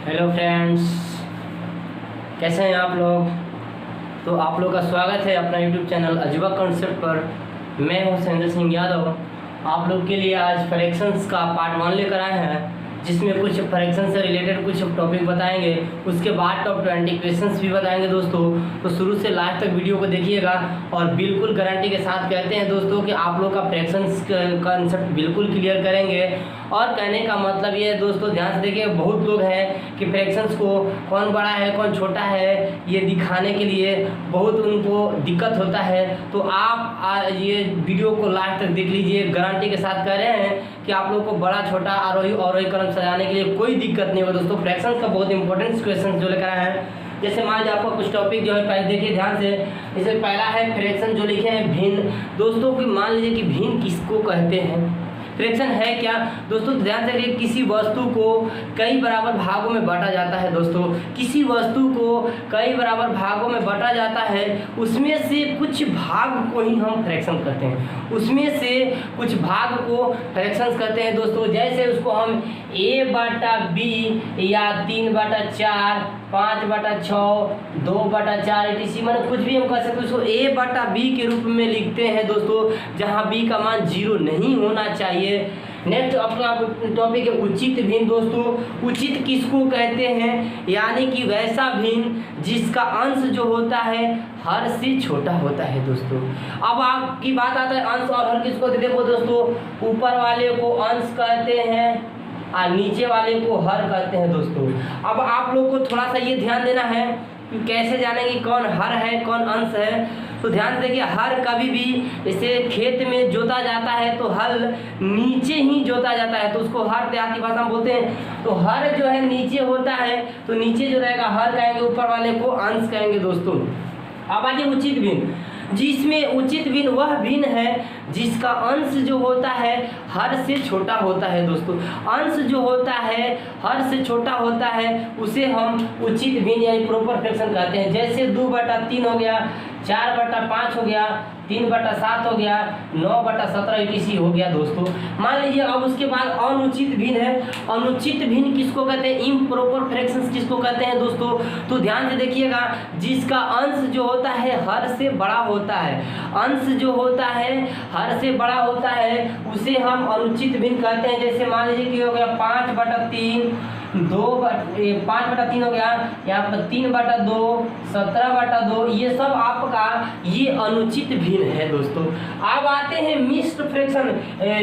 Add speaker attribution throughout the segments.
Speaker 1: Hello friends, कैसे हैं आप लोग। तो आप लोग का स्वागत है अपना यूट्यूब चैनल अजूबा कॉन्सेप्ट पर। मैं हूं सुरेंद्र सिंह यादव। आप लोग के लिए आज फ्रैक्शंस का पार्ट 1 लेकर आए हैं, जिसमें कुछ फ्रैक्शन से रिलेटेड कुछ टॉपिक बताएंगे। उसके बाद टॉप 20 क्वेश्चंस भी बताएंगे दोस्तों। तो शुरू से लास्ट तक वीडियो को देखिएगा और बिल्कुल गारंटी के साथ कहते हैं दोस्तों कि आप लोग का फ्रैक्शंस कंसेप्ट बिल्कुल क्लियर करेंगे। और कहने का मतलब ये है दोस्तों, ध्यान से देखिए, बहुत लोग हैं कि फ्रैक्शंस को कौन बड़ा है कौन छोटा है ये दिखाने के लिए बहुत उनको दिक्कत होता है। तो आप ये वीडियो को लास्ट तक देख लीजिए। गारंटी के साथ कह रहे हैं कि आप लोग को बड़ा छोटा आरोही क्रम सजाने के लिए कोई दिक्कत नहीं होगा दोस्तों। फ्रैक्शंस का बहुत इंपॉर्टेंट क्वेश्चन जो लेकर आए हैं, जैसे मान लीजिए आपको कुछ टॉपिक जो है पहले देखिए ध्यान से। जैसे पहला है फ्रैक्शन जो लिखे हैं भिन्न। दोस्तों कि मान लीजिए कि भिन्न किसको कहते हैं, फ्रैक्शन है क्या दोस्तों। ध्यान से देखिए, किसी वस्तु को कई बराबर भागों में बांटा जाता है दोस्तों। किसी वस्तु को कई बराबर भागों में बांटा जाता है, उसमें से कुछ भाग को ही हम फ्रैक्शन कहते हैं। उसमें से कुछ भाग को फ्रैक्शन कहते हैं दोस्तों। जैसे उसको हम a/b या 3/4, 5/6, 2/4 etc मतलब कुछ भी हम कह सकते हैं। उसको a/b के रूप में लिखते हैं दोस्तों, जहाँ b का मान 0 नहीं होना चाहिए। नेक्स्ट अपना टॉपिक है उचित भिन्न दोस्तों। उचित किसको कहते हैं, यानी कि वैसा भिन्न जिसका अंश जो होता है हर से छोटा होता है दोस्तों। अब आपकी बात आता है अंश और हर किसको, देखो दोस्तों, ऊपर वाले को अंश कहते हैं और नीचे वाले को हर कहते हैं दोस्तों। अब आप लोग को थोड़ा सा ये ध्यान देना है कि कैसे जानेंगे कौन हर है कौन अंश है। तो ध्यान देखिए, हर कभी भी जैसे खेत में जोता जाता है तो हल नीचे ही जोता जाता है, तो उसको हर देहाती भाषा में बोलते हैं। तो हर जो है नीचे होता है, तो नीचे जो रहेगा हर कहेंगे, ऊपर वाले को अंश कहेंगे दोस्तों। अब आइए उचित भिन्न, जिसमें उचित भिन्न वह भिन्न है जिसका अंश जो होता है हर से छोटा होता है दोस्तों। अंश जो होता है हर से छोटा होता है उसे हम उचित भिन्न यानी प्रॉपर फ्रैक्शन कहते हैं। जैसे 2/3 हो गया, 4/5 हो गया, 3/7 हो गया, 9/17 etc हो गया दोस्तों। मान लीजिए अब उसके बाद अनुचित भिन्न है। अनुचित भिन्न किसको कहते हैं, इम्प्रॉपर फ्रैक्शंस किसको कहते हैं दोस्तों। तो ध्यान से देखिएगा, जिसका अंश जो होता है हर से बड़ा होता है, अंश जो होता है हर से बड़ा होता है उसे हम अनुचित भिन्न कहते हैं। जैसे मान लीजिए कि हो गया 5/3, 5/3 हो गया, यहाँ पर 3/2, 17/2, ये सब आपका ये अनुचित भिन्न है दोस्तों। अब आते हैं मिश्र फ्रैक्शन,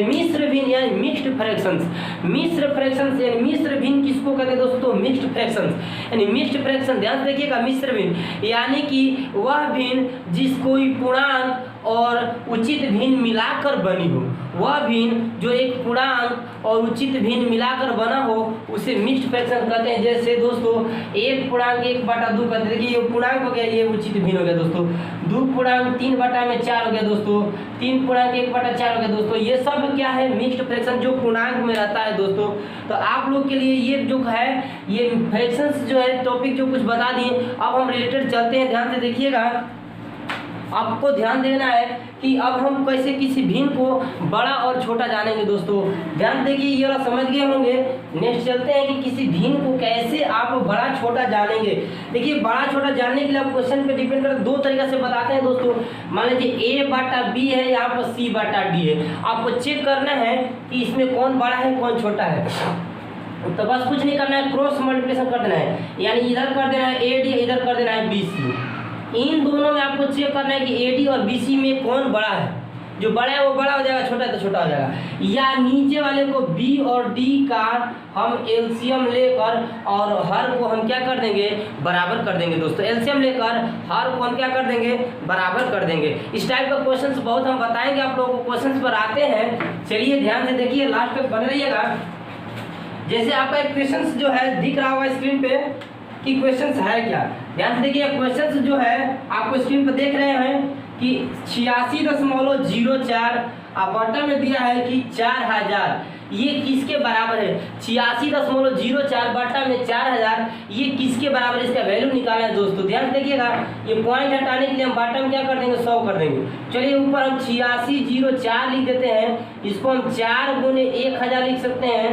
Speaker 1: मिश्र भिन्न यानी मिक्स्ड फ्रैक्शंस। मिश्र फ्रैक्शंस यानी मिश्र भिन्न किसको कहते हैं दोस्तों, मिक्स्ड फ्रैक्शंस यानी मिक्स्ड फ्रैक्शन। ध्यान से देखिएगा, मिश्र भिन्न यानी कि वह भिन्न जिस कोई पूर्णांक और उचित भिन्न मिलाकर बनी हो, वह भिन्न जो एक पूर्णांक और उचित भिन्न मिलाकर बना हो उसे मिक्स्ड फ्रैक्शन कहते हैं। जैसे दोस्तों 1 पूर्णांक 1/2 कहते हैं, देखिए ये पूर्णांक हो गया, ये उचित भिन्न हो गया दोस्तों। 2 पूर्णांक 3/4 हो गया दोस्तों, 3 पूर्णांक 1/4 हो गया दोस्तों। ये सब क्या है, मिक्स्ड फ्रैक्शन जो पूर्णांक में रहता है दोस्तों। तो आप लोग के लिए ये जो है ये फ्रैक्शंस जो है टॉपिक जो कुछ बता दिए। अब हम रिलेटेड चलते हैं, ध्यान से देखिएगा। आपको ध्यान देना है कि अब हम कैसे किसी भिन्न को बड़ा और छोटा जानेंगे दोस्तों। ध्यान देखिए, ये वाला समझ गए होंगे। नेक्स्ट चलते हैं कि किसी भिन्न को कैसे आप बड़ा छोटा जानेंगे। देखिए बड़ा छोटा जानने के लिए आप क्वेश्चन पे डिपेंड करते, 2 तरीके से बताते हैं दोस्तों। मान लीजिए a/b है, यहाँ पर c/d है। आपको चेक करना है कि इसमें कौन बड़ा है कौन छोटा है। तो बस कुछ नहीं करना है, क्रॉस मल्टीप्लिकेशन कर देना है, यानी इधर कर देना है AD, इधर कर देना है BC। इन दोनों में आपको चेक करना है कि AD और BC में कौन बड़ा है। जो बड़ा है वो बड़ा हो जाएगा, छोटा है तो छोटा हो जाएगा। या नीचे वाले को B और D का हम एलसीएम लेकर और हर को हम क्या कर देंगे, बराबर कर देंगे दोस्तों। एलसीएम लेकर हर को हम क्या कर देंगे, बराबर कर देंगे। इस टाइप का क्वेश्चंस बहुत हम बताएंगे आप लोगों को, क्वेश्चंस पर आते हैं। चलिए ध्यान से देखिए, लास्ट तक बने रहिएगा। जैसे आपका एक क्वेश्चन जो है दिख रहा होगा स्क्रीन पे कि क्वेश्चंस है क्या। ध्यान से देखिए, क्वेश्चंस जो है आपको स्क्रीन पर देख रहे हैं कि 86.04 बटन में दिया है कि 4000, ये किसके बराबर है। 86.04 बटा में 4000, ये किसके बराबर है, इसका वैल्यू निकालना है दोस्तों। ध्यान देखिएगा, ये पॉइंट हटाने के लिए हम बटन क्या कर देंगे, 100 कर देंगे। चलिए ऊपर हम 8604 लिख देते हैं, इसको हम 4 × 1000 लिख सकते हैं।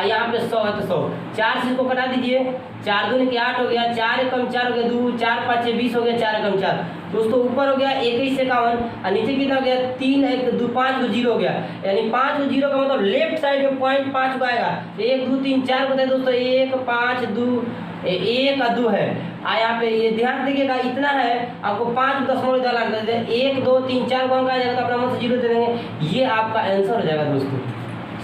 Speaker 1: यहाँ पे 100 है तो 100, 4 से इसको कटा दीजिए, 4 दूनी के 8 हो गया, 4 एकम 4 हो गया 2, 4 5 20 हो गया, 4 एकम 4 दोस्तों ऊपर हो गया 21 51 और नीचे कितना हो गया 3 1 2 5 को 0 हो गया, यानी 5 को 0 का मतलब लेफ्ट साइड में पॉइंट 5 का आएगा, 1 2 3 4 को दोस्तों 1 5 2 1 और 2 है। यहाँ पे ये ध्यान देखिएगा इतना है, आपको 5 दशमलव डालना है, 1 2 3 4 को अंक आ जाएगा तो अपना मन से 0 दे देंगे, ये आपका आंसर हो जाएगा दोस्तों।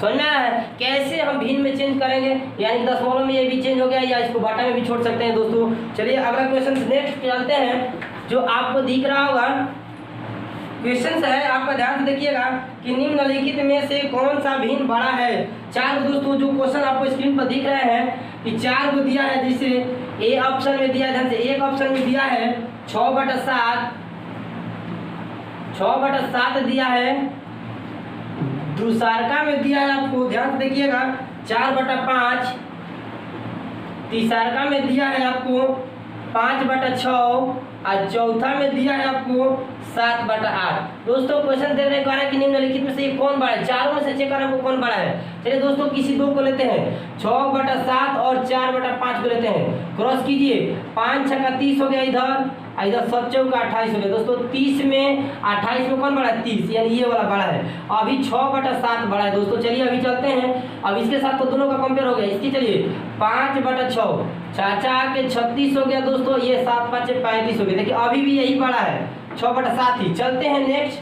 Speaker 1: समझ में आया है कैसे हम भिन्न में चेंज करेंगे, यानी दशमलव में ये भी चेंज हो गया या इसको बाटा में भी छोड़ सकते हैं दोस्तों। चलिए अगला क्वेश्चन नेक्स्ट चलते हैं, जो आपको दिख रहा होगा क्वेश्चन है, आपका ध्यान से देखिएगा कि निम्नलिखित में से कौन सा भिन्न बड़ा है। 4 दोस्तों जो क्वेश्चन आपको स्क्रीन पर दिख रहे हैं कि 4 को दिया है, जिसे ए ऑप्शन में दिया है, ध्यान से एक ऑप्शन में दिया है 6/7 दिया है, दूसरका में दिया है आपको ध्यान से देखिएगा 4/5, तीसरका में दिया है आपको 5/6 और चौथा में दिया है आपको 7/8। दोस्तों क्वेश्चन देख रहे हैं कि निम्नलिखित में से कौन बड़ा है, चारों में से चेक करें कौन बड़ा है। चलिए दोस्तों किसी दो को लेते हैं, 6/7 और 4/5 को लेते हैं, क्रॉस कीजिए, 5 6 का 30 हो गया इधर, इधर 7 चौका 28 हो गया दोस्तों। 30 में 28 में कौन बड़ा है 30, यानी ये वाला बड़ा है, अभी 6/7 बड़ा है दोस्तों। चलिए अभी चलते हैं, अब इसके साथ तो दोनों का कंपेयर हो गया, इसकी चलिए 5/6 चाचा के 36 हो गया दोस्तों, ये 7 5 35 हो गया, देखिए अभी भी यही बड़ा है 6/7 ही। चलते हैं नेक्स्ट,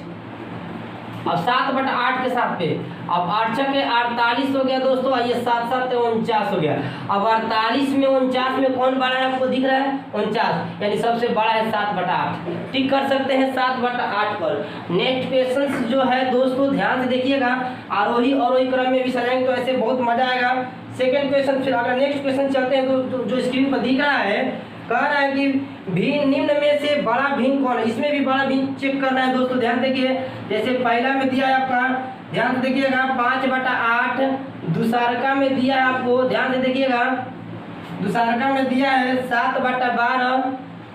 Speaker 1: अब 7/8 के साथ पे, अब 8 के 48 हो गया दोस्तों, ये 7 7 49 हो गया। अब 48 में 49 में कौन बड़ा है आपको दिख रहा है 49, यानी सबसे बड़ा है 7/8, टिक कर सकते हैं 7/8 पर। नेक्स्ट क्वेश्चन जो है दोस्तों ध्यान से देखिएगा, आरोही अवरोही क्रम में भी सजाएंगे तो ऐसे बहुत मजा आएगा। सेकेंड क्वेश्चन, फिर अगर नेक्स्ट क्वेश्चन चलते हैं तो जो स्क्रीन पर दिख रहा है, कह रहा है कि भिन्न निम्न में से बड़ा भिन्न कौन है, इसमें भी बड़ा भिन्न चेक करना है दोस्तों। ध्यान देखिए, जैसे पहला में दिया है आपका, ध्यान से देखिएगा 5/8, दूसरका में दिया है आपको, ध्यान से देखिएगा दूसरका में दिया है 7/12,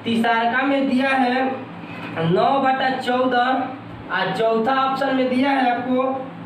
Speaker 1: तीसरका में दिया है 9/14 और चौथा ऑप्शन में दिया है आपको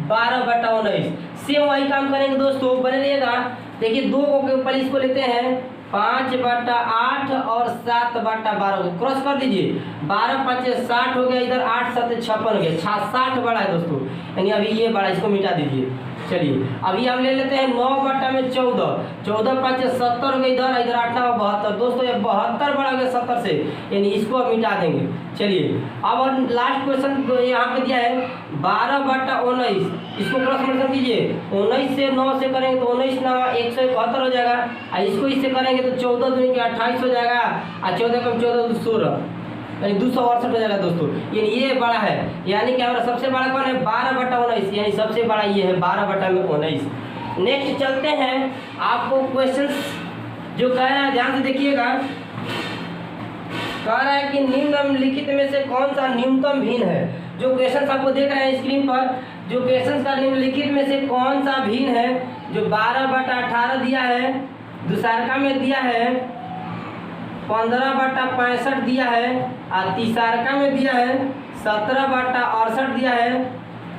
Speaker 1: 12/19। सेम वही काम करेंगे दोस्तों, बने रहिएगा। देखिए दो को ऊपर इसको लेते हैं, 5/8 और 7/12 क्रॉस कर दीजिए, 12 5 60 हो गया, इधर 8 7 56 हो गया, 60 बड़ा है दोस्तों, यानी अभी ये बड़ा, इसको मिटा दीजिए। चलिए अभी हम ले लेते हैं 9/14, 14 5 70 हो गया, इधर 8 9 72 दोस्तों, ये 72 बड़ा हो गया 70 से, यानी इसको अब मिटा देंगे। चलिए अब और लास्ट क्वेश्चन यहाँ पे दिया है 12/19, इसको क्रॉस मल्टीप्लाई कीजिए, 19 से 9 से करेंगे तो 19 9 171 हो जाएगा, और इसको इससे करेंगे तो 14 दूनी के 28 हो जाएगा, और 14 कम 14 16, यानी 268 हो जाएगा दोस्तों, यानी ये बड़ा है। यानी क्या हमारा सबसे बड़ा कौन है 12/19, यानी सबसे बड़ा ये है 12/19। नेक्स्ट चलते हैं, आपको क्वेश्चंस जो कह रहा है ध्यान से देखिएगा, कह रहा है कि निम्नलिखित में से कौन सा न्यूनतम भिन्न है। जो क्वेश्चंस आपको देख रहे हैं स्क्रीन पर, जो क्वेश्चंस का निम्नलिखित में से कौन सा भिन्न है, जो 12/18 दिया है, दूसरका में दिया है 15/65 दिया है, और तीसरका में दिया है 17/68 दिया है,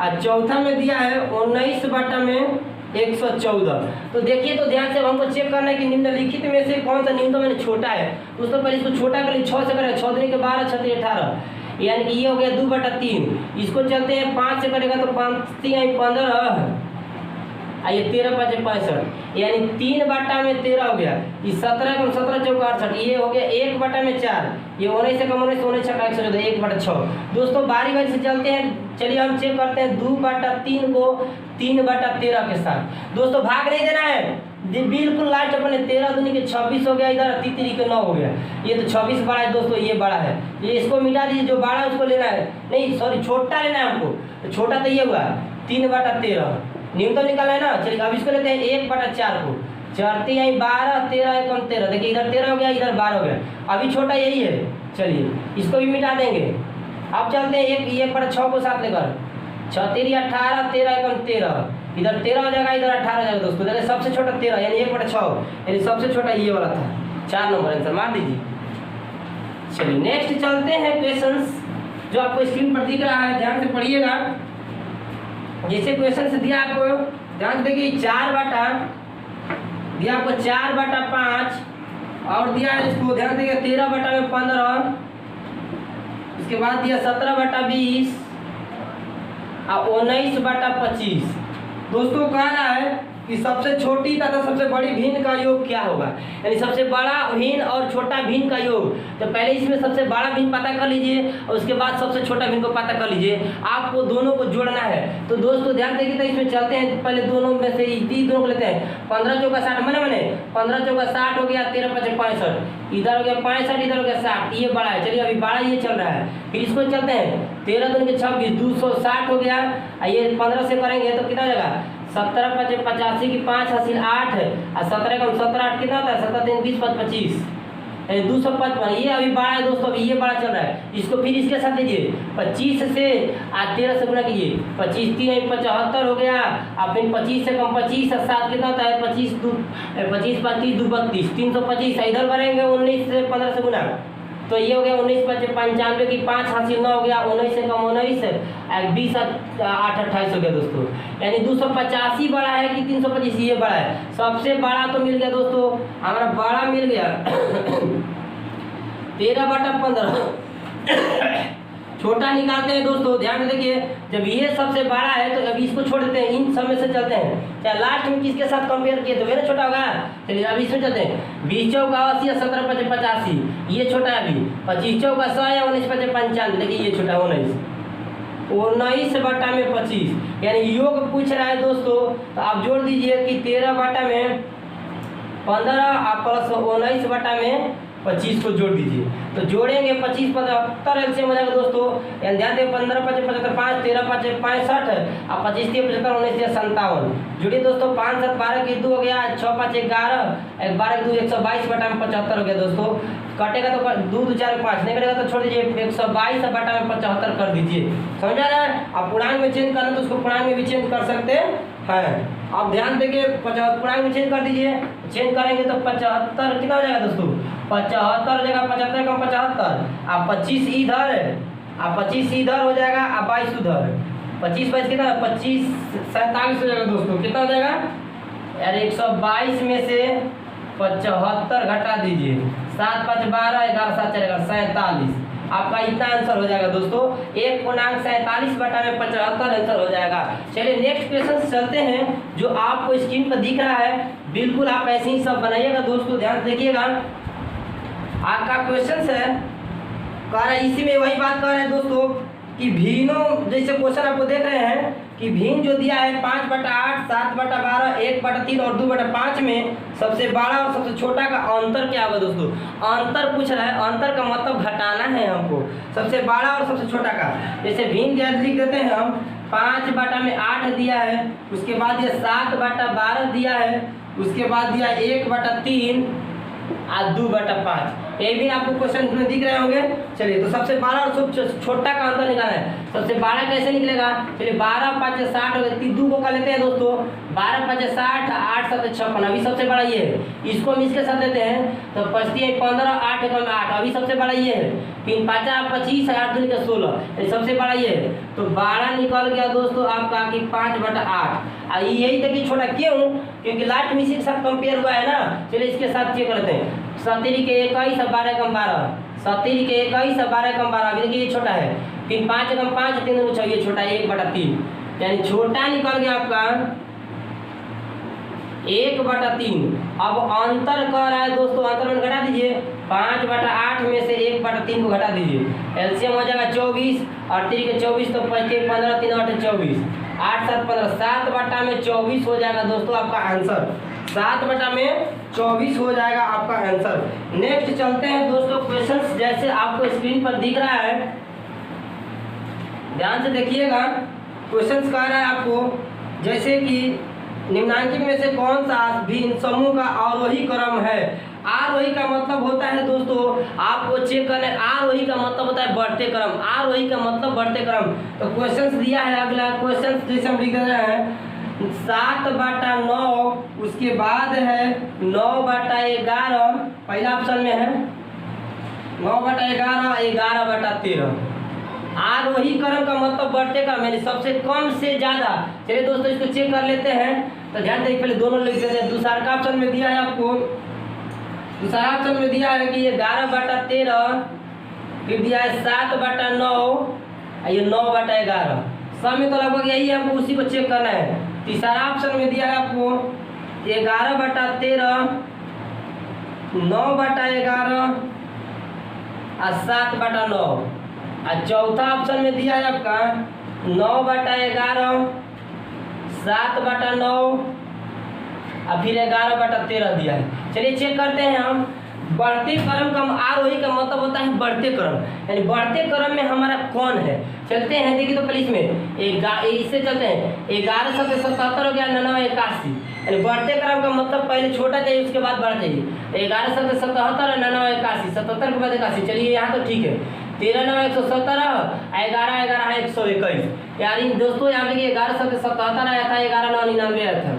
Speaker 1: और चौथा में दिया है 19/114। तो देखिए तो ध्यान से हमको चेक करना है कि निम्नलिखित में से कौन सा न्यूनतम मैंने छोटा है। दोस्तों पहले इसको छोटा कर लिए, 6 से करें, 6 दूनी के 12 6 18, यानी कि ये हो गया 2/3। इसको चलते हैं 5 से करेगा तो 5 3 15, ये 13 5 65, यानी 3/13 हो गया। ये 17 कम 17 चौका 68, ये हो गया 1/4, ये 19 से कम 19 19 छक्का 114, 1/6। दोस्तों बारी बारी से चलते हैं, चलिए हम चेक करते हैं 2/3 को 3/13 के साथ। दोस्तों भाग नहीं देना है, बिल्कुल लास्ट अपने 13 दूनी के 26 हो गया, इधर 3 के 9 हो गया, ये तो 26 बड़ा है दोस्तों, ये बड़ा है, ये इसको मिटा दीजिए, जो बड़ा है उसको लेना है, नहीं सॉरी छोटा लेना है हमको, तो छोटा तो ये हुआ 3/13, न्यूनतम निकाला है ना। चलिए अब इसको लेते हैं 1/4 को, 4 3 12 13 1 13, देखिए इधर 13 हो गया, इधर 12 हो गया, अभी छोटा यही है। चलिए इसको भी मिटा देंगे। अब चलते हैं 1/6 को साथ लेकर, 6 3 18 13 1 13, इधर 13 हो जाएगा, इधर 18 हो जाएगा दोस्तों, देखिए सबसे छोटा 13, यानी 1/6, यानी सबसे छोटा ये वाला था, 4 नंबर आंसर मार दीजिए। चलिए नेक्स्ट चलते हैं क्वेश्चंस, जो आपको स्क्रीन पर दिख रहा है, ध्यान से पढ़िएगा। जैसे क्वेश्चन से दिया आपको, ध्यान से देखिए 4/8 दिया आपको 4/5 और दिया है इसको ध्यान देंगे 13/15, इसके बाद दिया 17/20 और 19/25। दोस्तों कह रहा है कि सबसे छोटी तथा सबसे बड़ी भिन्न का योग क्या होगा, यानी सबसे बड़ा भिन्न और छोटा भिन्न का योग। तो पहले इसमें सबसे बड़ा भिन्न पता कर लीजिए और उसके बाद सबसे छोटा भिन्न को पता कर लीजिए, आपको दोनों को जोड़ना है। तो दोस्तों ध्यान देखिए, तो इसमें चलते हैं पहले दोनों में से दोनों को लेते हैं। 15 चौका 60 मने 15 चौका 60 हो गया, 13 5 65, इधर हो गया 65, इधर हो गया 60, ये बड़ा है। चलिए अभी बड़ा ये चल रहा है, फिर इसको चलते हैं 13 दूनी के 26, 260 हो गया। ये 15 से करेंगे तो कितना हो जाएगा, 17 5 85 की 5 हासिल 8 है और 17 कम 17 8 कितना होता है, 17 3 20 5 25, 255। ये अभी बड़ा है दोस्तों, अभी ये बड़ा चल रहा है। इसको फिर इसके साथ लीजिए 25 से 13 से गुना कीजिए, 25 3 75 हो गया। और फिर 25 से कम 25 और 7 कितना होता है, 25 25 35 2 32, 325। इधर करेंगे 19 से 15 से गुना, तो ये हो गया 19 5 95 की 5 हासिल 9 हो गया, 19 से कम 19, 20 8 28 हो गया दोस्तों। यानी 285 बड़ा है कि 325, ये बड़ा है। सबसे बड़ा तो मिल गया दोस्तों, हमारा बड़ा मिल गया 13/15। छोटा निकालते हैं दोस्तों, ध्यान देखिए, जब ये सबसे बड़ा है तो अभी इसको छोड़ देते हैं, इन सब में से चलते हैं। क्या लास्ट में किसके साथ कंपेयर किए तो मेरा छोटा होगा। चलिए अभी इसमें चलते हैं, 20 चौका 80 या 17 5 85, ये छोटा है। अभी 25 चौका 100 या 19 5 95, देखिए ये छोटा 19/25, यानी योग पूछ रहा है दोस्तों। तो आप जोड़ दीजिए कि 13/15 प्लस 19/25 को जोड़ दीजिए। तो जोड़ेंगे 25 75 एलसीएम हो जाएगा दोस्तों। यानी ध्यान दें 15 5 75 5 13 5 65 और 25 3 75 19 57। जुड़िए दोस्तों, 5 7 12 की 2 हो गया, 6 5 11 12 2 122/75 हो गया दोस्तों। कटेगा तो 2 2 4 5, नहीं कटेगा तो छोड़ दीजिए, 122/75 कर दीजिए। समझा ना। अब पूर्णांक में चेंज करना तो उसको पूर्णांक में भी चेंज कर सकते हैं। अब ध्यान देंगे पूर्णांक में चेंज कर दीजिए, चेंज करेंगे तो 75 कितना हो जाएगा दोस्तों, 75 जगह 75 कम 75, अब 25 इधर, अब 25 इधर हो जाएगा, अब 22 उधर, 25 22 कितना, 25 47 हो जाएगा दोस्तों। कितना हो जाएगा यार, 122 में से 75 घटा दीजिए, 7 5 12 11 7 4 47। आपका इतना आंसर हो जाएगा दोस्तों, 1/47/75 आंसर हो जाएगा। चलिए नेक्स्ट क्वेश्चन चलते हैं, जो आपको स्क्रीन पर दिख रहा है। बिल्कुल आप ऐसे ही सब बनाइएगा दोस्तों, ध्यान देखिएगा। आपका क्वेश्चन है कह रहा है, इसी में वही बात कर रहे हैं दोस्तों कि भिन्नों, जैसे क्वेश्चन आपको देख रहे हैं कि भिन्न जो दिया है 5/8 7/12 1/3 और 2/5 में सबसे बड़ा और सबसे छोटा का अंतर क्या होगा दोस्तों। अंतर पूछ रहा है, अंतर का मतलब घटाना है हमको, सबसे बड़ा और सबसे छोटा का। जैसे भिन्न लिख देते हैं हम, 5/8 दिया है, उसके बाद ये 7/12 दिया है, उसके बाद दिया 1/3 और 2/5। ये भी आपको क्वेश्चन में दिख रहे होंगे। चलिए तो सबसे बड़ा और सबसे छोटा का अंतर निकालना है। सबसे बड़ा कैसे निकलेगा, चलिए 12 5 60 हो गया, 2 को कर लेते हैं दोस्तों, 12 5 60 8 7 56, अभी सबसे बड़ा ये है। इसको हम इसके साथ लेते हैं तो 15 8 8, अभी सबसे बड़ा ये है। फिर 5 25 8 2 का 16, सबसे बड़ा ये है। तो 12 निकल गया दोस्तों आपका कि 5/8। यही देखिए छोटा क्यों, क्योंकि लास्ट में इसी के साथ कंपेयर हुआ है ना। चलिए इसके साथ चेक करते हैं, 17 के 21 और 12 कम 12, 17 के 21 और 12 कम 12, अभी देखिए ये छोटा है। फिर 5 कम 5 3 6, ये छोटा है 1/3, यानी छोटा निकल गया आपका 1/3। अब अंतर कर रहा है दोस्तों, अंतर में घटा दीजिए, 5/8 में से 1/3 को घटा दीजिए, एलसीएम हो जाएगा 24 और 3 के 24 तो 15 3 8 24, 8 7 15, 7/24 हो जाएगा दोस्तों आपका आंसर। 7/24 हो जाएगा आपका आंसर। नेक्स्ट चलते हैं दोस्तों क्वेश्चंस, जैसे आपको स्क्रीन पर दिख रहा है, ध्यान से देखिएगा। क्वेश्चंस कह रहा है आपको, जैसे कि निम्नांकित में से कौन सा भिन्न समूह का आरोही क्रम है। आरोही का मतलब होता है दोस्तों, आपको चेक करना है, आरोही का मतलब होता है बढ़ते क्रम, आरोही का मतलब बढ़ते क्रम। तो क्वेश्चंस दिया है, अगला क्वेश्चन जैसे हम लिख रहे हैं 7/9, उसके बाद है 9/11, पहला ऑप्शन में है 9/11 11/13, आरोही क्रम का मतलब बढ़ते क्रम यानी सबसे कम से ज्यादा। चलिए दोस्तों इसको चेक कर लेते हैं। तो ध्यान देखिए, पहले दोनों लिख देते हैं। दूसरा का ऑप्शन में दिया है आपको, दूसरा ऑप्शन में दिया है कि 11/13, फिर दिया है 7/9, ये 9/11। सब में तो लगभग यही है, हमको उसी को चेक करना है। तीसरा ऑप्शन में दिया है आपको 11/13, 9/11 और 7/9। और चौथा ऑप्शन में दिया है आपका 9/11, 7/9 और फिर 11/13 दिया है। चलिए चेक करते हैं हम। बढ़ते क्रम का आरोही का मतलब होता है बढ़ते क्रम, यानी बढ़ते क्रम में हमारा कौन है। चलते हैं, देखिए तो पहले इसमें इससे चलते हैं। 11 से 77 हो गया, 99 81, यानी बढ़ते क्रम का मतलब पहले छोटा चाहिए उसके बाद बड़ा चाहिए। 11 से 77 और 99 81, 77 के बाद 81। चलिए यहाँ तो ठीक है। 13 9 117, 11 11 121। यार दोस्तों यहाँ देखिए 11 से 77 आया था, 11 9 99 आया था,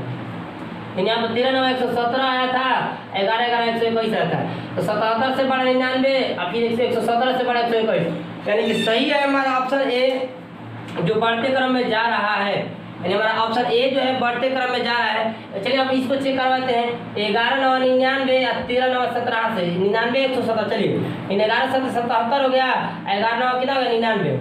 Speaker 1: यहाँ पर 13 9 117 आया था, 11 11 121 आया था। तो 77 से बड़ा 99 और फिर 117 से बड़ा 121, यानी कि सही है हमारा ऑप्शन ए जो बढ़ते क्रम में जा रहा है। यानी हमारा ऑप्शन ए जो है बढ़ते क्रम में जा रहा है। चलिए अब इसको चेक करवाते हैं। 11 9 99 या 13 9 17 से 99 117। चलिए 11 7 77 हो गया, 11 9 कितना हो गया 99।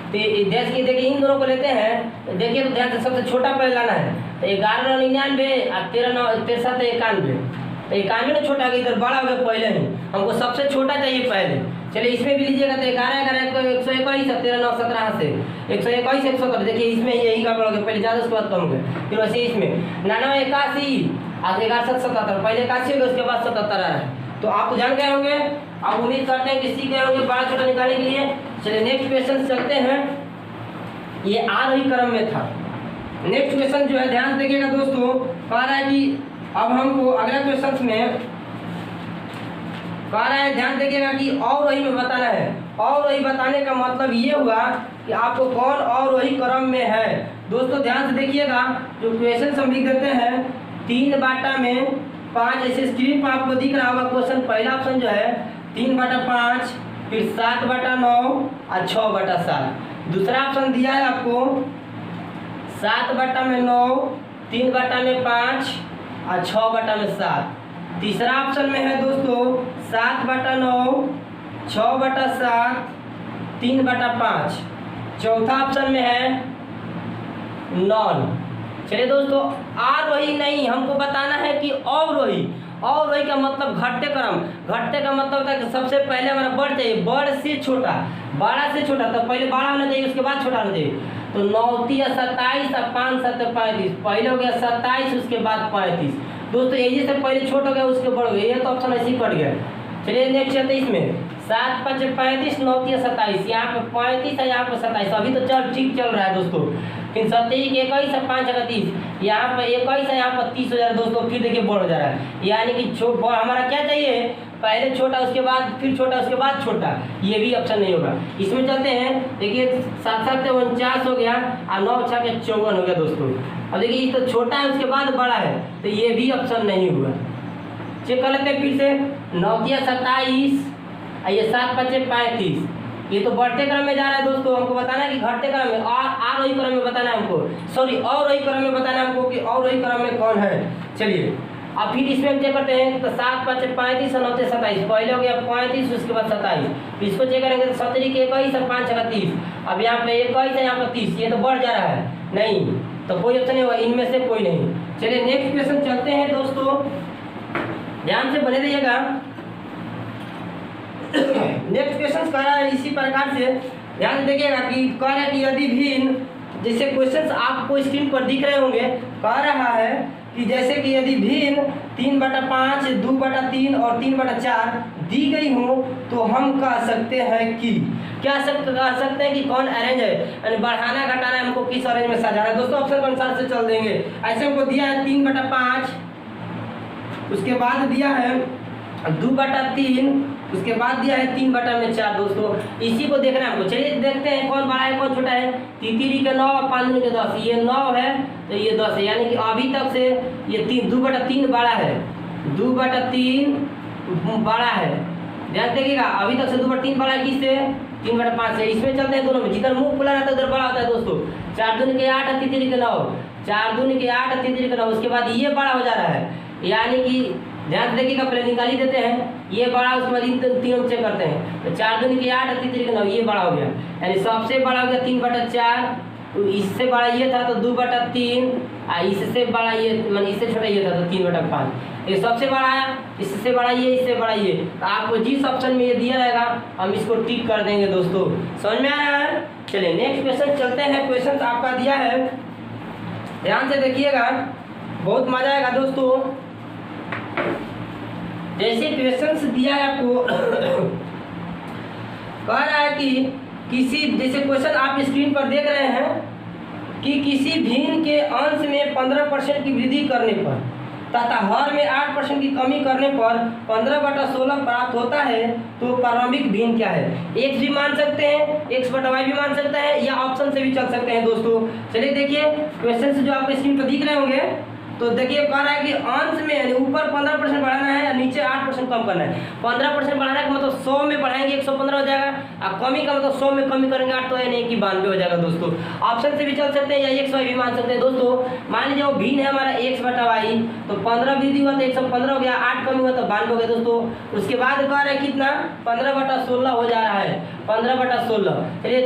Speaker 1: तो देखिए इन दोनों को लेते हैं। देखिए तो ध्यान से सबसे छोटा पहले लाना है। तो 11 9 99 और 13 9 63 91। तो 91 ना छोटा गया, इधर बड़ा हो गया पहले ही, हमको सबसे छोटा चाहिए पहले। चलिए इसमें भी लीजिएगा। तो 11 11 121 और 13 9 17 से 121 117। देखिए इसमें यही गड़बड़ हो गया, पहले ज़्यादा उसके बाद कम हो गया। फिर वैसे इसमें 99 81 और 11 7 77, पहले 81 हो गया उसके बाद 77 आ रहा है। तो आप तो जान गए होंगे, आप उम्मीद करते हैं कि सीख गए होंगे बड़ा छोटा निकालने के लिए। चलिए नेक्स्ट क्वेश्चन चलते हैं। ये आरोही क्रम में था। नेक्स्ट क्वेश्चन जो है ध्यान देखिएगा दोस्तों, कह रहा है कि अब हमको अगला क्वेश्चन में कह रहा है, ध्यान देखिएगा कि अवरोही में बताना है। अवरोही बताने का मतलब ये हुआ कि आपको कौन अवरोही क्रम में है। दोस्तों ध्यान से देखिएगा, जो क्वेश्चन हम लिख देते हैं 3/5। जैसे स्क्रीन पर आपको दिख रहा होगा क्वेश्चन, पहला ऑप्शन जो है 3/5, फिर 7/9 और 6/7। दूसरा ऑप्शन दिया है आपको 7/9, 3/5 और 6/7। तीसरा ऑप्शन में है दोस्तों 7/9, 6/7, 3/5। चौथा ऑप्शन में है नॉन। चलिए दोस्तों आरोही नहीं, हमको बताना है कि अवरोही। अवरोही का मतलब घटते क्रम। घटते का मतलब होता है कि सबसे पहले हमारा बढ़ चाहिए, बढ़ से छोटा, बड़ा से छोटा। तो पहले बड़ा होना चाहिए उसके बाद छोटा होना चाहिए। तो 9 3 27 और 5 7 35, पहले हो गया 27 उसके बाद 35। दोस्तों यही से पहले छोटा हो गया उसके बड़ हो गया, ये तो ऑप्शन ऐसे ही कट गया। चलिए नेक्स्ट चलते इसमें 7 5 35, 9 3 27, यहाँ पे 35 है, यहाँ पे 27। अभी तो चल ठीक चल रहा है दोस्तों। फिर 27 21 और 5 31, यहाँ पे 21 है, यहाँ पर 30 हो जा रहा है दोस्तों। फिर देखिए बढ़ जा रहा है, यानी कि हमारा क्या चाहिए, पहले छोटा उसके बाद फिर छोटा उसके बाद छोटा। ये भी ऑप्शन नहीं होगा। इसमें चलते हैं, देखिए 7 7 49 हो गया और 9 6 के 54 हो गया दोस्तों। अब देखिए ये तो छोटा है उसके बाद बड़ा है, तो ये भी ऑप्शन नहीं हुआ। चेक कर लेते हैं फिर से। 9 3 27 और ये 7 5 35, ये तो बढ़ते क्रम में जा रहा है दोस्तों। हमको बताना है कि घटते क्रम में, और आरोही क्रम में बताना है हमको, सॉरी अवरोही क्रम में बताना है हमको कि अवरोही क्रम में कौन है। चलिए अब फिर इसमें हम चेक करते हैं। तो 7 5 35 और 9 3 27, पहले हो गया 35 उसके बाद 27। फिर इसको चेक करेंगे तो 17 के 21 और 5 30। अब यहाँ पे 21 है, यहाँ पर 30, ये तो बढ़ जा रहा है, नहीं तो कोई ऑप्शन नहीं होगा, इनमें से कोई नहीं। चलिए नेक्स्ट क्वेश्चन चलते हैं दोस्तों, ध्यान से बने रहिएगा। नेक्स्ट क्वेश्चन कह रहा है इसी प्रकार से, ध्यान से देखिएगा कि कह रहा है कि यदि भिन्न, जैसे क्वेश्चंस आपको स्क्रीन पर दिख रहे होंगे, कह रहा है कि जैसे कि यदि भिन्न 3/5, 2/3 और 3/4 दी गई हो तो हम कह सकते हैं कि कह सकते हैं कि कौन अरेंज है, यानी बढ़ाना घटाना हमको किस अरेंज में सजाना है। दोस्तों ऑप्शन के अनुसार से चल देंगे। ऐसे हमको दिया है 3/5, उसके बाद दिया है 2/3, उसके बाद दिया है 3/4। दोस्तों इसी को देखना है हमको। चलिए देखते हैं कौन बड़ा है कौन छोटा है। 3 के 9 और 5 के 10, ये 9 है तो ये 10 है, यानी कि अभी तक से ये 2/3 बड़ा है, 2/3 बड़ा है। ध्यान देखिएगा, अभी तक से 2/3 बड़ा है किससे, 3/5 है। इसमें चलते हैं दोनों में, जिधर मुंह खुला रहता है उधर बड़ा होता है दोस्तों। 4 दूनी के 8 3 3 के 9, 4 दूनी के 8 3 3 के 9। उसके बाद ये बड़ा हो जा रहा है, यानी कि ध्यान से देखिएगा, पहले निकाल ही देते हैं ये बड़ा, उसके बाद इन तीनों चेक करते हैं। तो 4 दूनी के 8 3 3 के 9 ये बड़ा हो गया, यानी सबसे बड़ा हो गया 3/4। इससे बड़ा ये था तो 2/3, इससे बड़ा ये मतलब इससे छोटा ये था तो 3/5। ये सबसे बड़ा है, इससे बड़ा ये, इससे बड़ा ये। तो आपको जिस ऑप्शन में ये दिया रहेगा हम इसको टिक कर देंगे दोस्तों। समझ में आ रहा है? चलिए नेक्स्ट क्वेश्चन चलते हैं। क्वेश्चन आपका दिया है, ध्यान से देखिएगा, बहुत मजा आएगा दोस्तों। जैसे क्वेश्चंस दिया है आपको कह रहा है कि किसी, जैसे क्वेश्चन आप स्क्रीन पर देख रहे हैं कि किसी भिन्न के अंश में 15% की वृद्धि करने पर तथा हर में 8% की कमी करने पर 15/16 प्राप्त होता है, तो प्रारंभिक भिन्न क्या है? x भी मान सकते हैं, x/y भी मान सकते हैं, या ऑप्शन से भी चल सकते हैं दोस्तों। चलिए देखिए क्वेश्चन जो आपको स्क्रीन पर दिख रहे होंगे, तो देखिए कह रहा है कि अंश में यानी ऊपर 15% बढ़ाना है और नीचे 8% कम करना है। 15% बढ़ाना का मतलब 100 में बढ़ाएंगे 115 हो जाएगा, और कमी का मतलब 100 में कमी करेंगे 8 तो यानी कि 92 हो जाएगा दोस्तों। ऑप्शन से भी चल सकते हैं या x y भी मान सकते हैं दोस्तों। मान लीजिए वो भिन्न है हमारा x/y, तो 15 वृद्धि हुआ तो 115 हो गया, 8 कमी हुआ तो 92 हो गया दोस्तों। उसके बाद कह रहा है कितना, 15/16 हो जा रहा है, 15/16। चलिए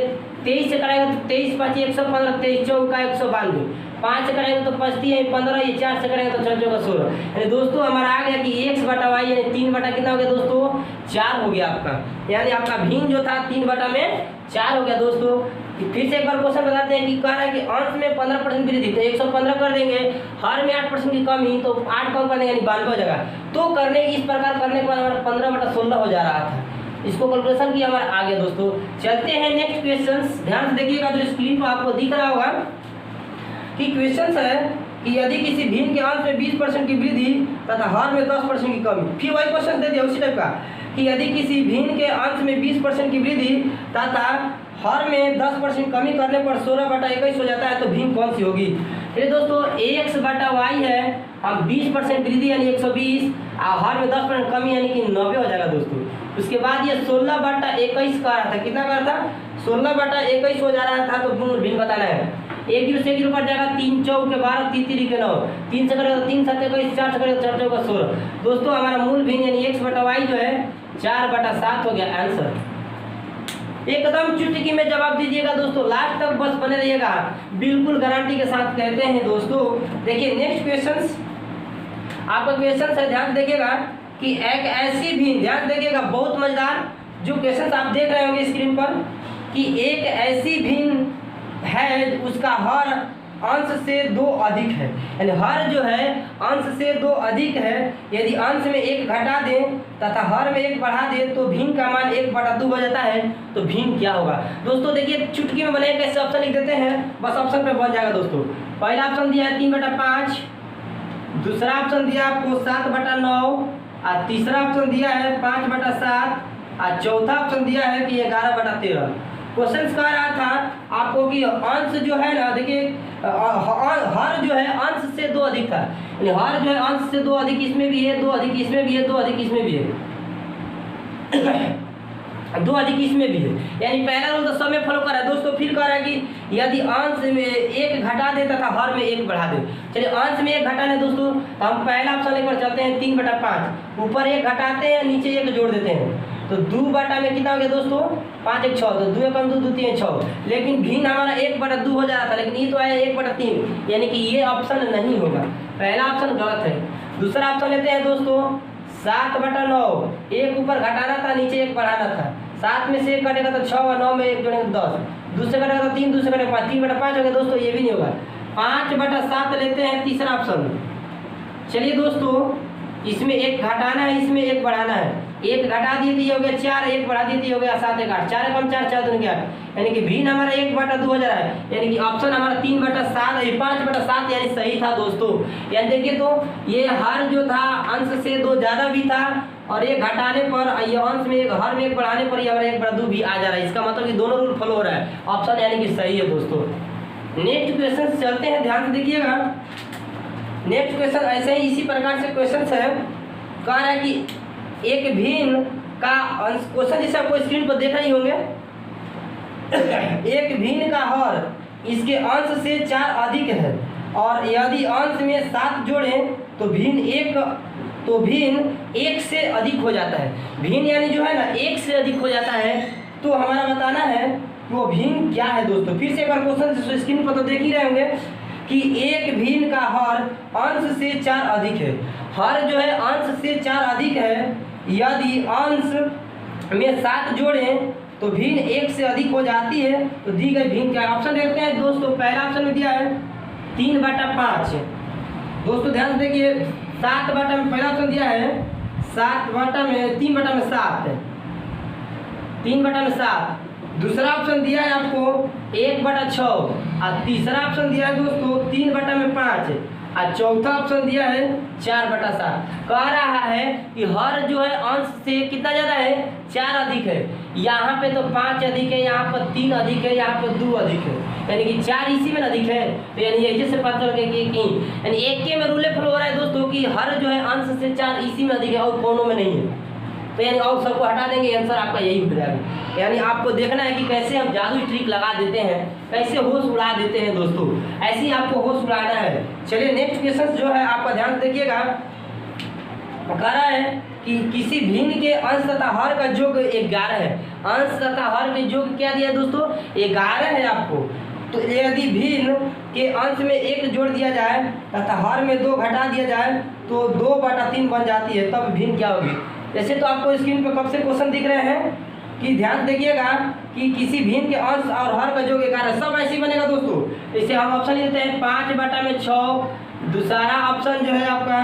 Speaker 1: 23 से कराएगा तो 23 5 115, 23 चौका 192, 5 से करेंगे तो 25 है 15, ये 4 से करेंगे तो 4 चौका 16। यानी दोस्तों हमारा आ गया कि x/y यानी 3 कितना हो गया दोस्तों, 4 हो गया आपका, यानी आपका भिन्न जो था 3/4 हो गया दोस्तों। फिर से एक बार क्वेश्चन बताते हैं कि कह रहा है कि अंश में 15% वृद्धि, तो 115 कर देंगे, हर में 8% की कमी, तो 8 कम कर देंगे यानी 92 हो जाएगा। तो करने इस प्रकार करने पर हमारा 15/16 हो जा रहा था। इसको कैलकुलेशन किया हमारा आ गया दोस्तों। चलते हैं नेक्स्ट क्वेश्चन, ध्यान से देखिएगा, जो स्क्रीन पर आपको दिख रहा होगा कि क्वेश्चन है कि यदि किसी भिन्न के अंश में 20% की वृद्धि तथा हर में 10% की कमी। फिर वही क्वेश्चन दे दिया उसी टाइप का कि यदि किसी भिन्न के अंश में 20% की वृद्धि तथा हर में 10% कमी करने पर 16/21 हो जाता है, तो भिन्न कौन सी होगी? फिर दोस्तों x/y है, हम 20% वृद्धि यानी 120 और हर में 10% कमी यानी कि 90 हो जाएगा दोस्तों। उसके बाद ये 16/21 का रहा था, कितना का था, 16/21 हो जा रहा था, तो भिन्न बताना है। 1 0 से 1 0 कट जाएगा, 3 चौके 12 3 3 के 9, 3 से करेगा 3 7 21, 4 से करेगा 4 चौका 16। दोस्तों हमारा मूल भिन्न यानी x/y जो है 4/7 हो गया आंसर। एकदम चुटकी में जवाब दीजिएगा दोस्तों, लास्ट तक बस बने रहिएगा, बिल्कुल गारंटी के साथ कहते हैं दोस्तों। देखिए नेक्स्ट क्वेश्चन आपका क्वेश्चन है, ध्यान देखिएगा कि एक ऐसी भिन्न, ध्यान देखिएगा बहुत मजेदार जो क्वेश्चन आप देख रहे होंगे स्क्रीन पर, कि एक ऐसी भिन्न है उसका हर अंश से 2 अधिक है, यानी हर जो है अंश से 2 अधिक है। यदि अंश में 1 घटा दें तथा हर में 1 बढ़ा दें तो भिन्न का मान 1/2 हो जाता है, तो भिन्न क्या होगा दोस्तों? देखिए चुटकी में बने कैसे ऑप्शन लिख देते हैं, बस ऑप्शन पे बन जाएगा दोस्तों। पहला ऑप्शन दिया है 3/5, दूसरा ऑप्शन दिया आपको 7/9, और तीसरा ऑप्शन दिया है 5/7, और चौथा ऑप्शन दिया है कि 11/13। क्वेश्चन कह रहा था आपको कि अंश जो है ना, देखिए हर जो है अंश से 2 अधिक था, यानी हर जो है अंश से 2 अधिक, इसमें भी है 2 अधिक, इसमें भी है 2 अधिक, इसमें भी है 2 अधिक, इसमें भी है, यानी पहला रूल तो सब में फॉलो कर रहा है दोस्तों। फिर कह रहा है कि यदि अंश में 1 घटा दे तथा हर में 1 बढ़ा दे। चलिए अंश में 1 घटाना है दोस्तों, तो हम पहला ऑप्शन लेकर चलते हैं 3/5, ऊपर 1 घटाते हैं नीचे 1 जोड़ देते हैं, तो 2 बटा में कितना हो गया दोस्तों, 5 1 6, तो 2 कम 2 2 3 6। लेकिन भिन्न हमारा 1/2 हो जा रहा था, लेकिन ये तो आया 1/3, यानी कि ये ऑप्शन नहीं होगा, पहला ऑप्शन गलत है। दूसरा ऑप्शन लेते हैं दोस्तों 7/9, 1 ऊपर घटाना था नीचे 1 बढ़ाना था, 7 में से 1 कटेगा तो 6 और 9 में 1 जोड़ेंगे 10, दूसरे कटेगा तो 3, दूसरे कटेगा 5, 3/5 हो गया दोस्तों, ये भी नहीं होगा। 5/7 लेते हैं तीसरा ऑप्शन। चलिए दोस्तों इसमें 1 घटाना है, इसमें 1 बढ़ाना है, 1 घटा दिए तो ये हो गया 4, 1 बढ़ा दिए तो ये हो गया 7 1 8, 4 कम 4 4 दूनी 8, यानी कि भिन्न हमारा 1/2 हो जा रहा है, यानी कि ऑप्शन हमारा 3/7 5/7 यानी सही था दोस्तों। यानी देखिए तो ये हर जो था अंश से 2 ज़्यादा भी था, और 1 घटाने पर ये अंश में 1 हर में 1 बढ़ाने पर ये हमारा 1/2 भी आ जा रहा है। इसका मतलब कि दोनों रूल फॉलो हो रहा है, ऑप्शन यानी कि सही है दोस्तों। नेक्स्ट क्वेश्चन चलते हैं, ध्यान से देखिएगा। नेक्स्ट क्वेश्चन ऐसे ही इसी प्रकार से क्वेश्चन है, कह रहा है कि एक भिन्न का अंश, क्वेश्चन जैसे आपको स्क्रीन पर देख रही होंगे एक भिन्न का हर इसके अंश से 4 अधिक है और यदि अंश में 7 जोड़ें तो भिन्न एक से अधिक हो जाता है। भिन्न यानी जो है ना एक से अधिक हो जाता है, तो हमारा बताना है वो भिन्न क्या है दोस्तों। फिर से एक बार क्वेश्चन स्क्रीन पर तो देख ही रहे होंगे कि एक भिन्न का हर अंश से 4 अधिक है। हर जो है अंश से 4 अधिक है, यदि अंश में 7 जोड़ें तो भिन्न एक से अधिक हो जाती है। तो दी गई भिन्न क्या ऑप्शन देखते हैं दोस्तों। पहला ऑप्शन में दिया है 3/5। दोस्तों ध्यान से देखिए 7 बटा में पहला ऑप्शन दिया है 7 बटा में 3/7, 3/7। दूसरा ऑप्शन दिया है आपको 1/6 और तीसरा ऑप्शन दिया है दोस्तों 3/5 और चौथा ऑप्शन दिया है 4/7। कह रहा है कि हर जो है अंश से कितना ज़्यादा है 4 अधिक है। यहाँ पे तो 5 अधिक है, यहाँ पर 3 अधिक है, यहाँ पर 2 अधिक है, यानी कि 4 इसी में अधिक है। तो यानी यही से पता चल गया कि यानी एक के में रूले फ्लो हो रहा है दोस्तों कि हर जो है अंश से 4 इसी में अधिक है और कोनों में नहीं है। तो यानी और सबको हटा देंगे, आंसर आपका यही हो जाएगा। यानी आपको देखना है कि कैसे हम जादू ट्रिक लगा देते हैं, कैसे होश उड़ा देते हैं दोस्तों, ऐसे ही आपको होश उड़ाना है। चलिए नेक्स्ट क्वेश्चन जो है आपका ध्यान से देखिएगा। कह रहा है कि किसी भिन्न के अंश तथा हर का योग 11 है। अंश तथा हर के योग क्या दिया है दोस्तों 11 है आपको। तो यदि भिन्न के अंश में 1 जोड़ दिया जाए तथा हर में 2 घटा दिया जाए तो 2/3 बन जाती है, तब भिन्न क्या होगी। जैसे तो आपको स्क्रीन पर कब से क्वेश्चन दिख रहे हैं कि ध्यान देखिएगा कि किसी भिन्न के अंश और हर का योग 11, सब ऐसे ही बनेगा दोस्तों। इसे हम ऑप्शन लेते हैं 5/6। दूसरा ऑप्शन जो है आपका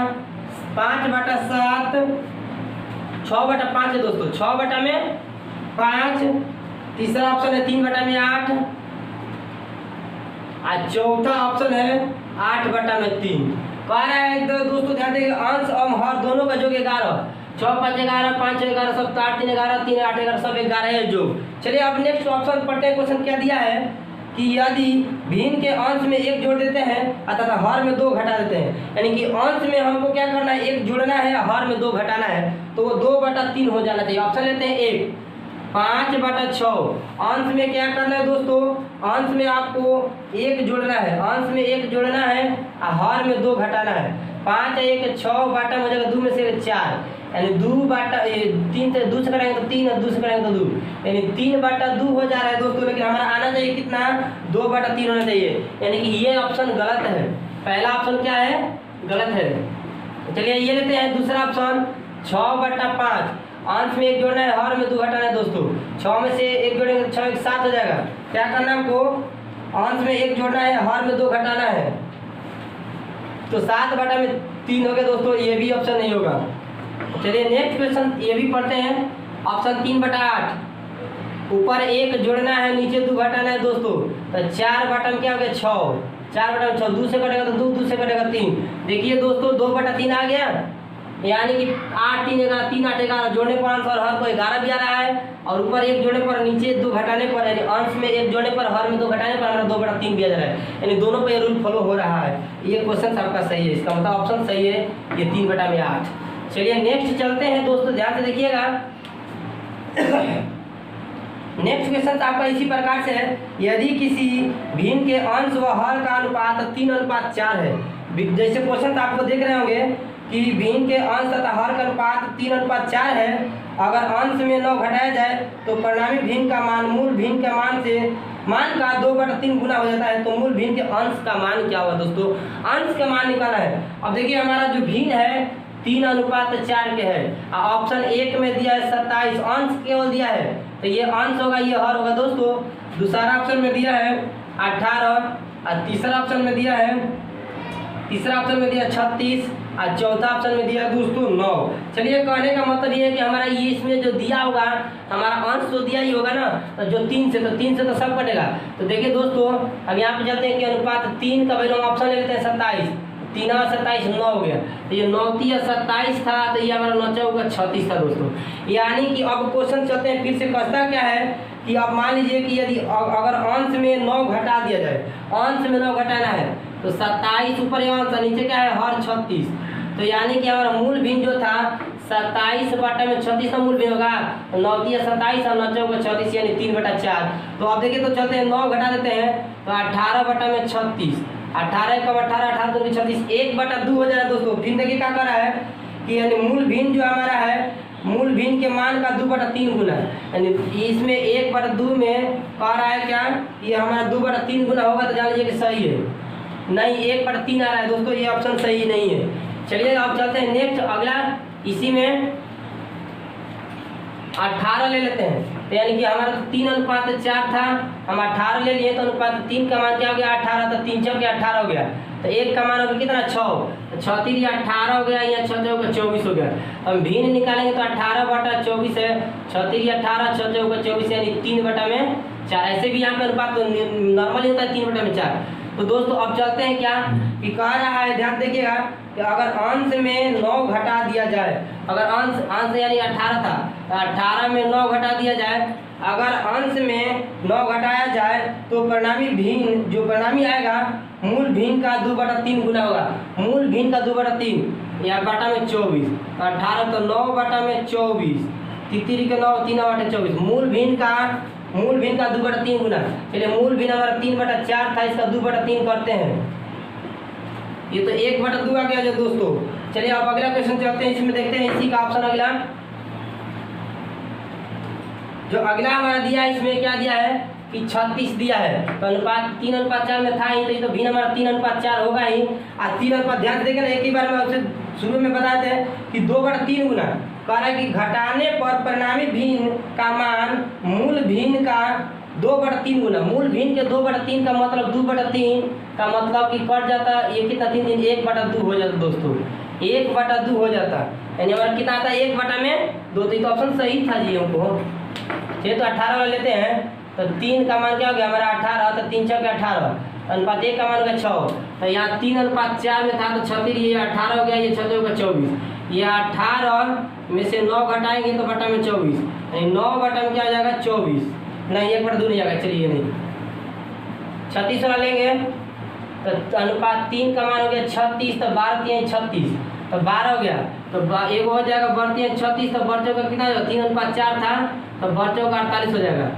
Speaker 1: 5/7, 6/5 है दोस्तों, 6/5। तीसरा ऑप्शन है 3/8 और चौथा ऑप्शन है 8/3। कह रहा है तो दोस्तों ध्यान देखिए अंश और हर दोनों का योग 11, 6 × 5 = 11, 5 × 11 सब 8 × 3 = 11, 3 × 8 = 11 सब 11 है योग। चलिए अब नेक्स्ट ऑप्शन पढ़ते हैं। क्वेश्चन क्या दिया है कि यदि भिन्न के अंश में 1 जोड़ देते हैं तथा हर में 2 घटा देते हैं, यानी कि अंश में हमको क्या करना है 1 जोड़ना है, हर में 2 घटाना है, तो वो 2/3 हो जाना चाहिए। ऑप्शन लेते हैं 1 5/6। अंश में क्या करना है दोस्तों, अंश में आपको 1 जोड़ना है, अंश में 1 जोड़ना है और हर में 2 घटाना है। 5 1 6 बाटा हो जाएगा 2 में से 4, यानी 2/3 से 2 से करेंगे तो 3 और 2 से करेंगे तो 2, यानी 3/2 हो जा रहा है दोस्तों। लेकिन हमारा आना चाहिए कितना 2/3 होना चाहिए, यानी कि ये ऑप्शन गलत है। पहला ऑप्शन क्या है गलत है। चलिए ये लेते हैं दूसरा ऑप्शन 6/5। अंश में 1 जोड़ना है, हर में 2 घटाना है दोस्तों। 6 में से 1 जोड़ेंगे तो 6 × 7 हो जाएगा। क्या करना है हमको अंश में 1 जोड़ना है, हर में 2 घटाना है, तो 7/3 हो गया दोस्तों। ये भी ऑप्शन नहीं होगा। चलिए नेक्स्ट क्वेश्चन ये भी पढ़ते हैं। ऑप्शन 3/8। ऊपर 1 जोड़ना है, नीचे 2 घटाना है दोस्तों। तो 4 में क्या हो गया 6, 4/6, 2 से कटेगा तो 2, 2 से कटेगा 3। देखिए दोस्तों 2/3 आ गया, यानी कि 8 3 11, 3 8 11 जोड़ने पर अंश और हर को 11 भी आ रहा है, और ऊपर 1 जोड़ने पर नीचे 2 घटाने पर, यानी अंश में 1 जोड़ने पर हर में 2 घटाने पर हमारा 2/3 भी आ जा रहा है, यानी दोनों पे ये रूल फॉलो हो रहा है। ये क्वेश्चन आपका सही है, इसका मतलब ऑप्शन सही है, ये 3/8। चलिए नेक्स्ट चलते हैं दोस्तों, ध्यान से देखिएगा। नेक्स्ट क्वेश्चन आपका इसी प्रकार से है। यदि किसी भिन्न के अंश व हर का अनुपात 3:4 है, जैसे क्वेश्चन आपको देख रहे होंगे कि भिन्न के अंश तथा हर का अनुपात 3:4 है। अगर अंश में 9 घटाया जाए तो परिणामी भिन्न का मान मूल भिन्न के मान का 2/3 गुना हो जाता है। तो मूल भिन्न के अंश का मान क्या हुआ दोस्तों, अंश का मान निकालना है। अब देखिए हमारा जो भिन्न है 3:4 के है, ऑप्शन 1 में दिया है 27, अंश केवल दिया है, तो ये अंश होगा, ये हर होगा दोस्तों। दूसरा ऑप्शन में दिया है 18 और तीसरा ऑप्शन में दिया है 36 और चौथा ऑप्शन में दिया है दोस्तों 9। चलिए कहने का मतलब ये है कि हमारा ये इसमें जो दिया होगा हमारा अंश तो दिया ही होगा ना, तो जो 3 से तो सब कटेगा। तो देखिए दोस्तों हम यहाँ पे चलते हैं कि अनुपात 3 का वैल्यू ऑप्शन ले लेते हैं 27, 3 और 27 9 हो गया, तो ये 9 3 27 था, तो ये हमारा 9 4 36 था दोस्तों। यानी कि अब क्वेश्चन चलते हैं फिर से। कहता क्या है कि आप मान लीजिए कि यदि अगर अंश में 9 घटा दिया जाए, अंश में 9 घटाना है तो 27 ऊपर अंश नीचे क्या है हर 36, तो यानी कि हमारा मूल भिन्न जो था 27 बटा में 36 का मूल भिन्न होगा, 9 तिया 27 और 9 चौका 36 यानी 3/4। तो अब देखिए तो चलते हैं 9 घटा देते हैं तो 18 बटा में 36, 18 कम 18, 18 दूनी 36, 1/2 हो जा रहा है दोस्तों। फिर देखिए क्या कर रहा है कि यानी मूल भिन्न जो हमारा है, मूल भिन्न के मान का 2/3 गुना, यानी इसमें 1/2 में कह रहा है क्या, ये हमारा 2/3 गुना होगा तो जान लीजिए कि सही है। नहीं 1/3 आ रहा है दोस्तों, ये ऑप्शन सही नहीं है। चलिए अब चलते हैं नेक्स्ट अगला, इसी में 18 ले लेते हैं। तो यानी कि हमारा 3:4 था, हम 18 ले लिए तो अनुपात 3 का मान क्या हो गया 18, तो 3 चौके 18 हो गया। तो 1 का मान हो गया कितना 6, 6 3 18 हो गया, या 6 चौके 24 हो गया। हम भिन्न निकालेंगे तो 18/24 है, 6 3 18, 6 चौके 24 यानी 3/4। ऐसे भी यहाँ पे अनुपात तो नॉर्मल होता है 3/4। तो दोस्तों अब चलते हैं क्या कि कह रहा है, ध्यान देखिएगा कि अगर अंश में 9 घटा दिया जाए, अगर अंश यानी 18 था तो 18 में 9 घटा दिया जाए, अगर अंश में 9 घटाया जाए तो परिणामी भिन्न, जो परिणामी आएगा मूल भिन्न का 2/3 गुना होगा। मूल भिन्न का 2/3 या बटा में 24, 18 तो 9 बटा में 24, 3 के 9 3/24, मूल भिन्न का 2/3 गुना। चलिए मूल भिन्न हमारा 3/4 था, इसका 2/3 करते हैं, ये तो 1/2 आ गया जो दोस्तों। चलिए अब अगला क्वेश्चन चलते हैं, इसमें देखते हैं इसी का ऑप्शन अगला जो अगला हमारा दिया है, इसमें क्या दिया है कि 36 दिया है। तो अनुपात 3:4 में था ही, तो ये तो भिन्न हमारा 3:4 होगा ही। और 3 ध्यान देखें ना, एक ही बार में आपसे शुरू में बताए थे कि 2/3 गुना कह रहा है कि घटाने पर परिणामी भिन्न का मान मूल भिन्न का 2/3 गुना। मूल भिन्न के 2/3 का मतलब 2/3 का मतलब कि कट जाता, ये कितना 3 दिन 1/2 हो जाता दोस्तों, 1/2 हो जाता, यानी हमारा कितना आता है 1/2। तो ऑप्शन सही था जी हमको। चलिए तो 18 वाला लेते हैं, तो 3 का मान क्या हो गया हमारा 18, तो 3 चौके 18, अनुपात 1 का मान हो गया 6। तो यहाँ 3:4 में था तो 36, ये 18 हो गया, ये 6 चौके 24, ये 18 में से 9 घटाएंगे तो बटा में 24, यानी 9 बटा में क्या हो जाएगा 24, नहीं 1/2 नहीं जाएगा। चलिए नहीं 36 वाला लेंगे तो अनुपात 3 का मान हो गया 36, तो 12 3 36, तो 12 हो गया, तो एक हो जाएगा बढ़ती 36, तो बढ़ चौका कितना हो जाएगा 3:4 था, तो बढ़ चौका 48 हो जाएगा।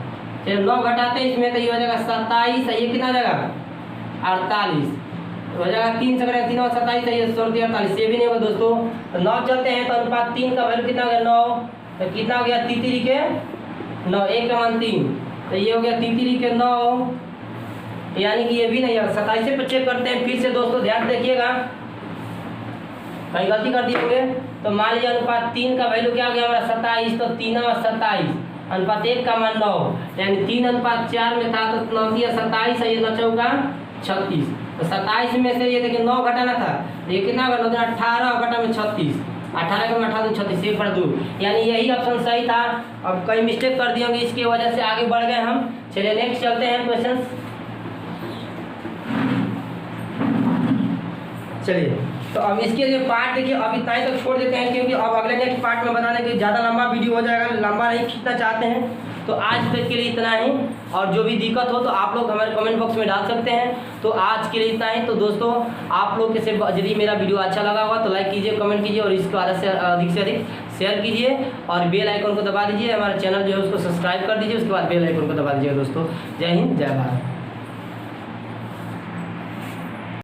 Speaker 1: चलिए 9 घटाते हैं इसमें तो ये हो जाएगा 27, ये कितना हो जाएगा 48 हो जाएगा, 3 से करें 3 और 27 है, ये 48, ये भी नहीं होगा दोस्तों। तो 9 चलते हैं तो अनुपात 3 का वैल्यू कितना हो गया 9, तो कितना हो गया 3 के 9, 1 का मान 3, तो ये हो गया 3 के 9, यानी कि ये भी नहीं है। 27 पे चेक करते हैं फिर से दोस्तों, ध्यान देखिएगा कहीं गलती कर दिए होंगे। तो मान लीजिए अनुपात 3 का वैल्यू क्या हो गया हमारा 27, तो 3 और 27, अनुपात 1 का मान 9, यानी 3:4 में था तो 9 या 27 है, ये 9 चौका 36, तो 27 में से ये देखिए 9 घटाना था, ये कितना होगा 9 18 बटा में 36, 18 का 18 36, 1/2, यानी यही ऑप्शन सही था। अब कई मिस्टेक कर दिए होंगे, इसकी वजह से आगे बढ़ गए हम। चलिए नेक्स्ट चलते हैं क्वेश्चन। चलिए तो अब इसके लिए पार्ट देखिए अब इतना ही तक छोड़ देते हैं, क्योंकि अब अगले नेक्स्ट पार्ट में बताने के ज़्यादा लंबा वीडियो हो जाएगा, लंबा नहीं खींचना चाहते हैं। तो आज तक के लिए इतना ही, और जो भी दिक्कत हो तो आप लोग हमारे कमेंट बॉक्स में डाल सकते हैं। तो आज के लिए इतना ही। तो दोस्तों आप लोग के से यदि मेरा वीडियो अच्छा लगा होगा तो लाइक कीजिए, कमेंट कीजिए और इसको अधिक से अधिक शेयर कीजिए, और बेल आइकन को दबा दीजिए। हमारा चैनल जो है उसको सब्सक्राइब कर दीजिए, उसके बाद बेल आइकन को दबा दीजिए दोस्तों। जय हिंद, जय भारत।